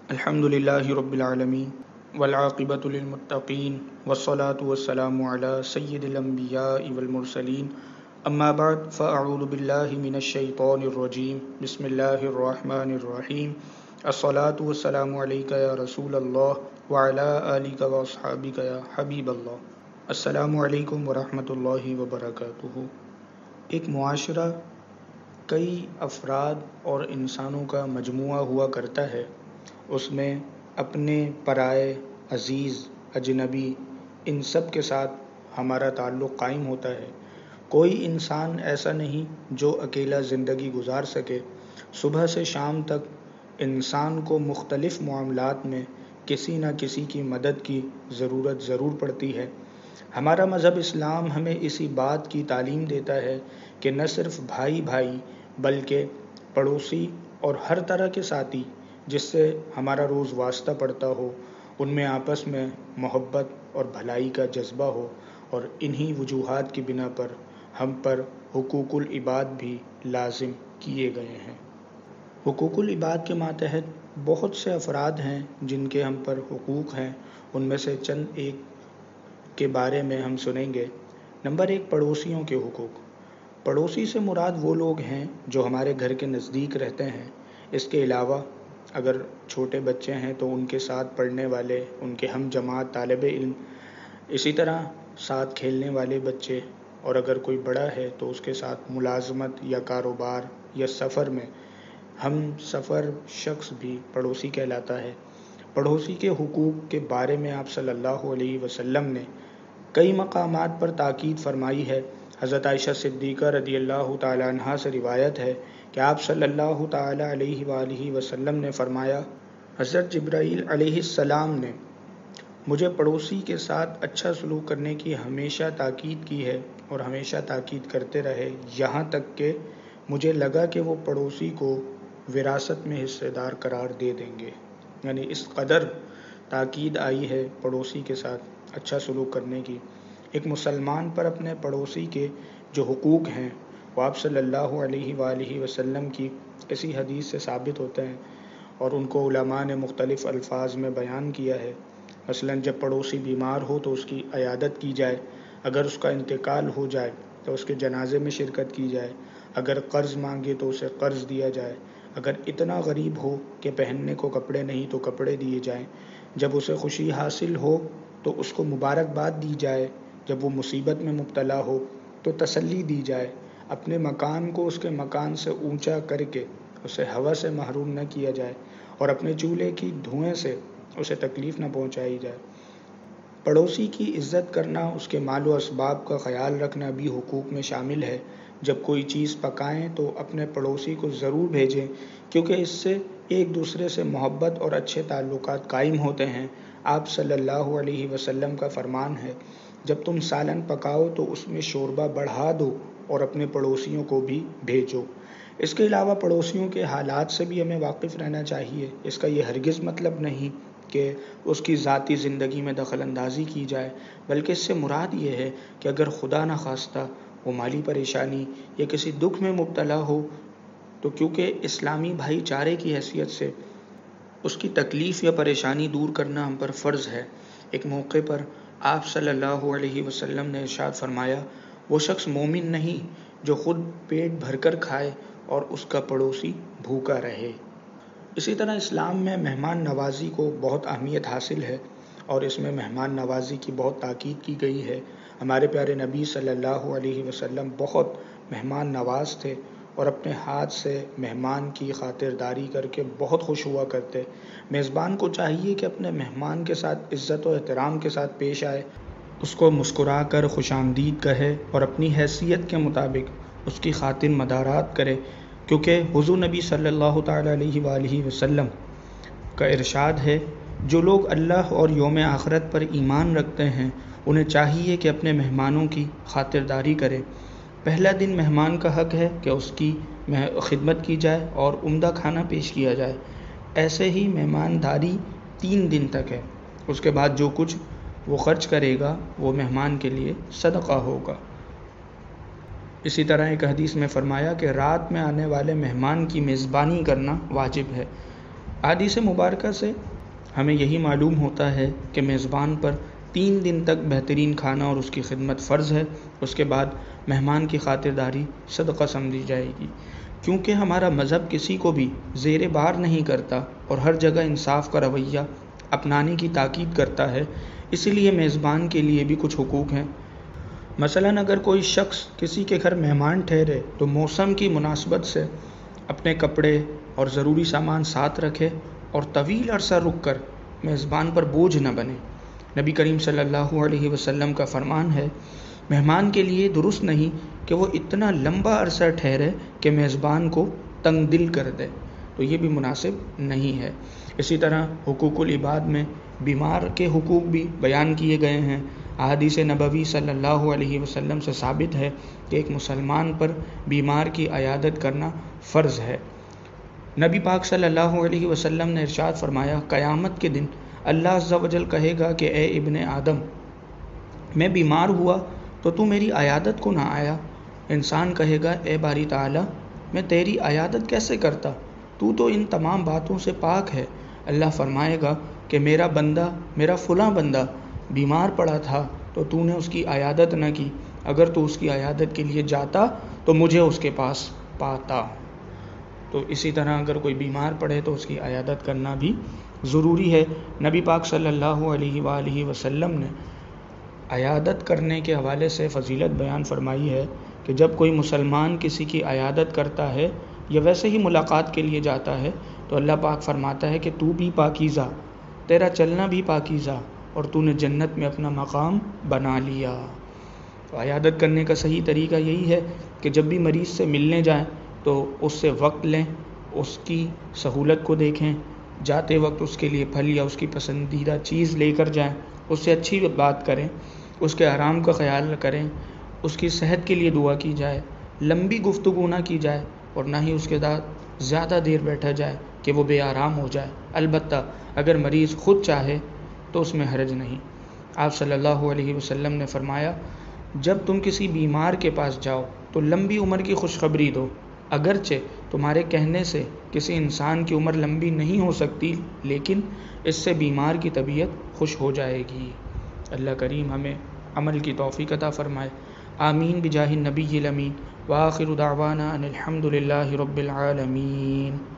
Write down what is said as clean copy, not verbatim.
الحمد للہ رب العالمین والعاقبۃ للمتقین والصلاة والسلام علی سید الانبیاء والمرسلین اما بعد فاعوذ باللہ من الشیطان الرجیم بسم اللہ الرحمن الرحیم الصلاة والسلام علیک یا رسول اللہ وعلی آلک واصحابک یا حبیب اللہ۔ السلام علیکم ورحمۃ اللہ وبرکاتہ۔ ایک معاشرہ کئی افراد اور انسانوں کا مجموعہ ہوا کرتا ہے، اس میں اپنے، پرائے، عزیز، اجنبی، ان سب کے ساتھ ہمارا تعلق قائم ہوتا ہے۔ کوئی انسان ایسا نہیں جو اکیلا زندگی گزار سکے۔ صبح سے شام تک انسان کو مختلف معاملات میں کسی نہ کسی کی مدد کی ضرورت ضرور پڑتی ہے۔ ہمارا مذہب اسلام ہمیں اسی بات کی تعلیم دیتا ہے کہ نہ صرف بھائی بھائی بلکہ پڑوسی اور ہر طرح کے ساتھی جس سے ہمارا روز واسطہ پڑتا ہو، ان میں آپس میں محبت اور بھلائی کا جذبہ ہو، اور انہی وجوہات کی بنا پر ہم پر حقوق العباد بھی لازم کیے گئے ہیں۔ حقوق العباد کے ماتحت بہت سے افراد ہیں جن کے ہم پر حقوق ہیں، ان میں سے چند ایک کے بارے میں ہم سنیں گے۔ نمبر 1، پڑوسیوں کے حقوق۔ پڑوسی سے مراد وہ لوگ ہیں جو ہمارے گھر کے نزدیک رہتے ہیں۔ اس کے علاوہ اگر چھوٹے بچے ہیں تو ان کے ساتھ پڑھنے والے، ان کے ہم جماعت طالب علم، اسی طرح ساتھ کھیلنے والے بچے، اور اگر کوئی بڑا ہے تو اس کے ساتھ ملازمت یا کاروبار یا سفر میں ہم سفر شخص بھی پڑوسی کہلاتا ہے۔ پڑوسی کے حقوق کے بارے میں آپ صلی اللہ علیہ وسلم نے کئی مقامات پر تاکید فرمائی ہے۔ حضرت عائشہ صدیقہ رضی اللہ تعالیٰ عنہا سے روایت ہے کہ آپ صلی اللہ تعالیٰ علیہ وآلہ وسلم نے فرمایا، حضرت جبرائیل علیہ السلام نے مجھے پڑوسی کے ساتھ اچھا سلوک کرنے کی ہمیشہ تاکید کی ہے اور ہمیشہ تاکید کرتے رہے، یہاں تک کہ مجھے لگا کہ وہ پڑوسی کو وراثت میں حصے دار قرار دے دیں گے۔ یعنی اس قدر تاکید آئی ہے پڑوسی کے ساتھ اچھا سلوک کرنے کی۔ ایک مسلمان پر اپنے پڑوسی کے جو حقوق ہیں وہ آپ صلی اللہ علیہ وآلہ وسلم کی اسی حدیث سے ثابت ہوتے ہیں، اور ان کو علماء نے مختلف الفاظ میں بیان کیا ہے۔ مثلا جب پڑوسی بیمار ہو تو اس کی عیادت کی جائے، اگر اس کا انتقال ہو جائے تو اس کے جنازے میں شرکت کی جائے، اگر قرض مانگے تو اسے قرض دیا جائے، اگر اتنا غریب ہو کہ پہننے کو کپڑے نہیں تو کپڑے دیے جائیں، جب اسے خوشی حاصل ہو تو اس کو مبارکباد دی جائے، جب وہ مصیبت میں مبتلا ہو تو تسلی دی جائے، اپنے مکان کو اس کے مکان سے اونچا کر کے اسے ہوا سے محروم نہ کیا جائے، اور اپنے چولہے کی دھوئیں سے اسے تکلیف نہ پہنچائی جائے۔ پڑوسی کی عزت کرنا، اس کے مال و اسباب کا خیال رکھنا بھی حقوق میں شامل ہے۔ جب کوئی چیز پکائیں تو اپنے پڑوسی کو ضرور بھیجیں، کیونکہ اس سے ایک دوسرے سے محبت اور اچھے تعلقات قائم ہوتے ہیں۔ آپ صلی اللہ علیہ وسلم کا فرمان ہے، جب تم سالن پکاؤ تو اس میں شوربہ بڑھا دو اور اپنے پڑوسیوں کو بھی بھیجو۔ اس کے علاوہ پڑوسیوں کے حالات سے بھی ہمیں واقف رہنا چاہیے۔ اس کا یہ ہرگز مطلب نہیں کہ اس کی ذاتی زندگی میں دخل اندازی کی جائے، بلکہ اس سے مراد یہ ہے کہ اگر خدا نخواستہ وہ مالی پریشانی یا کسی دکھ میں مبتلا ہو تو کیونکہ اسلامی بھائی چارے کی حیثیت سے اس کی تکلیف یا پریشانی دور کرنا ہم پر فرض ہے۔ ایک موقع پر آپ صلی اللہ علیہ وسلم نے ارشاد فرمایا، وہ شخص مومن نہیں جو خود پیٹ بھر کر کھائے اور اس کا پڑوسی بھوکا رہے۔ اسی طرح اسلام میں مہمان نوازی کو بہت اہمیت حاصل ہے، اور اس میں مہمان نوازی کی بہت تاکید کی گئی ہے۔ ہمارے پیارے نبی صلی اللہ علیہ وسلم بہت مہمان نواز تھے اور اپنے ہاتھ سے مہمان کی خاطرداری کر کے بہت خوش ہوا کرتے۔ میزبان کو چاہیے کہ اپنے مہمان کے ساتھ عزت و احترام کے ساتھ پیش آئے، اس کو مسکرا کر خوش آمدید کہے اور اپنی حیثیت کے مطابق اس کی خاطر مدارات کرے، کیونکہ حضور نبی صلی اللہ تعالیٰ علیہ وآلہ وسلم کا ارشاد ہے، جو لوگ اللہ اور یوم آخرت پر ایمان رکھتے ہیں انہیں چاہیے کہ اپنے مہمانوں کی خاطرداری کریں۔ پہلا دن مہمان کا حق ہے کہ اس کی خدمت کی جائے اور عمدہ کھانا پیش کیا جائے۔ ایسے ہی مہمانداری 3 دن تک ہے، اس کے بعد جو کچھ وہ خرچ کرے گا وہ مہمان کے لیے صدقہ ہوگا۔ اسی طرح ایک حدیث میں فرمایا کہ رات میں آنے والے مہمان کی میزبانی کرنا واجب ہے۔ حدیث مبارکہ سے ہمیں یہی معلوم ہوتا ہے کہ میزبان پر 3 دن تک بہترین کھانا اور اس کی خدمت فرض ہے، اس کے بعد مہمان کی خاطرداری صدقہ سمجھی جائے گی، کیونکہ ہمارا مذہب کسی کو بھی زیر بار نہیں کرتا اور ہر جگہ انصاف کا رویہ اپنانے کی تاکید کرتا ہے۔ اسی لیے میزبان کے لیے بھی کچھ حقوق ہیں۔ مثلاً اگر کوئی شخص کسی کے گھر مہمان ٹھہرے تو موسم کی مناسبت سے اپنے کپڑے اور ضروری سامان ساتھ رکھے اور طویل عرصہ رک کر میزبان پر بوجھ نہ بنے۔ نبی کریم صلی اللہ علیہ وسلم کا فرمان ہے، مہمان کے لیے درست نہیں کہ وہ اتنا لمبا عرصہ ٹھہرے کہ میزبان کو تنگ دل کر دے، تو یہ بھی مناسب نہیں ہے۔ اسی طرح حقوق العباد میں بیمار کے حقوق بھی بیان کیے گئے ہیں۔ احادیث نبوی صلی اللہ علیہ وسلم سے ثابت ہے کہ ایک مسلمان پر بیمار کی عیادت کرنا فرض ہے۔ نبی پاک صلی اللہ علیہ وسلم نے ارشاد فرمایا، قیامت کے دن اللہ عز و جل کہے گا کہ اے ابن آدم، میں بیمار ہوا تو تو میری عیادت کو نہ آیا۔ انسان کہے گا، اے باری تعالی، میں تیری عیادت کیسے کرتا، تو ان تمام باتوں سے پاک ہے۔ اللہ فرمائے گا کہ میرا بندہ، میرا فلاں بندہ بیمار پڑا تھا تو نے اس کی عیادت نہ کی، اگر تو اس کی عیادت کے لیے جاتا تو مجھے اس کے پاس پاتا۔ تو اسی طرح اگر کوئی بیمار پڑے تو اس کی عیادت کرنا بھی ضروری ہے۔ نبی پاک صلی اللہ علیہ وآلہ وسلم نے عیادت کرنے کے حوالے سے فضیلت بیان فرمائی ہے کہ جب کوئی مسلمان کسی کی عیادت کرتا ہے یا ویسے ہی ملاقات کے لیے جاتا ہے تو اللہ پاک فرماتا ہے کہ تو بھی پاکیزہ، تیرا چلنا بھی پاکیزہ، اور تو نے جنت میں اپنا مقام بنا لیا۔ تو عیادت کرنے کا صحیح طریقہ یہی ہے کہ جب بھی مریض سے ملنے جائیں تو اس سے وقت لیں، اس کی سہولت کو دیکھیں، جاتے وقت اس کے لیے پھل یا اس کی پسندیدہ چیز لے کر جائیں، اس سے اچھی بات کریں، اس کے آرام کا خیال کریں، اس کی صحت کے لیے دعا کی جائے، لمبی گفتگو نہ کی جائے اور نہ ہی اس کے ساتھ زیادہ دیر بیٹھا جائے کہ وہ بے آرام ہو جائے۔ البتہ اگر مریض خود چاہے تو اس میں حرج نہیں۔ آپ صلی اللہ علیہ وسلم نے فرمایا، جب تم کسی بیمار کے پاس جاؤ تو لمبی عمر کی خوشخبری دو، اگرچہ تمہارے کہنے سے کسی انسان کی عمر لمبی نہیں ہو سکتی، لیکن اس سے بیمار کی طبیعت خوش ہو جائے گی۔ اللہ کریم ہمیں عمل کی توفیق عطا فرمائے۔ آمین بجاہ النبی الامین، وآخر دعوانا ان الحمد للہ رب العالمین۔